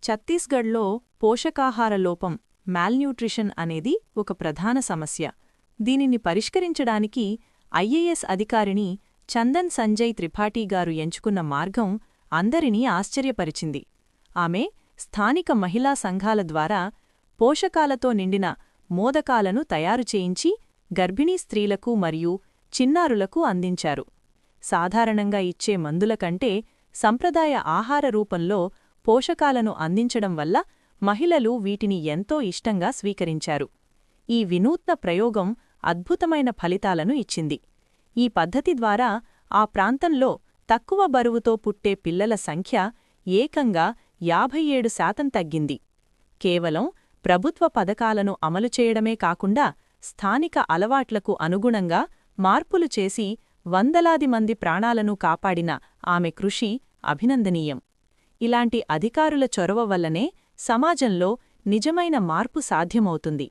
ఛత్తీస్గఢ్లో పోషకాహార లోపం మాల్న్యూట్రిషన్ అనేది ఒక ప్రధాన సమస్య. దీనిని పరిష్కరించడానికి ఐఏఎస్ అధికారిని చందన్ సంజయ్ త్రిపాఠీ గారు ఎంచుకున్న మార్గం అందరినీ ఆశ్చర్యపరిచింది. ఆమె స్థానిక మహిళా సంఘాల ద్వారా పోషకాలతో నిండిన మోదకాలను తయారు చేయించి గర్భిణీ స్త్రీలకు మరియు చిన్నారులకు అందించారు. సాధారణంగా ఇచ్చే మందుల కంటే సంప్రదాయ ఆహార రూపంలో పోషకాలను అందించడం వల్ల మహిళలు వీటిని ఎంతో ఇష్టంగా స్వీకరించారు. ఈ వినూత్న ప్రయోగం అద్భుతమైన ఫలితాలను ఇచ్చింది. ఈ పద్ధతి ద్వారా ఆ ప్రాంతంలో తక్కువ బరువుతో పుట్టే పిల్లల సంఖ్య ఏకంగా 57% తగ్గింది. కేవలం ప్రభుత్వ పథకాలను అమలు చేయడమే కాకుండా స్థానిక అలవాట్లకు అనుగుణంగా మార్పులు చేసి వందలాది మంది ప్రాణాలను కాపాడిన ఆమె కృషి అభినందనీయం. ఇలాంటి అధికారుల చొరవ వల్లనే సమాజంలో నిజమైన మార్పు సాధ్యమవుతుంది.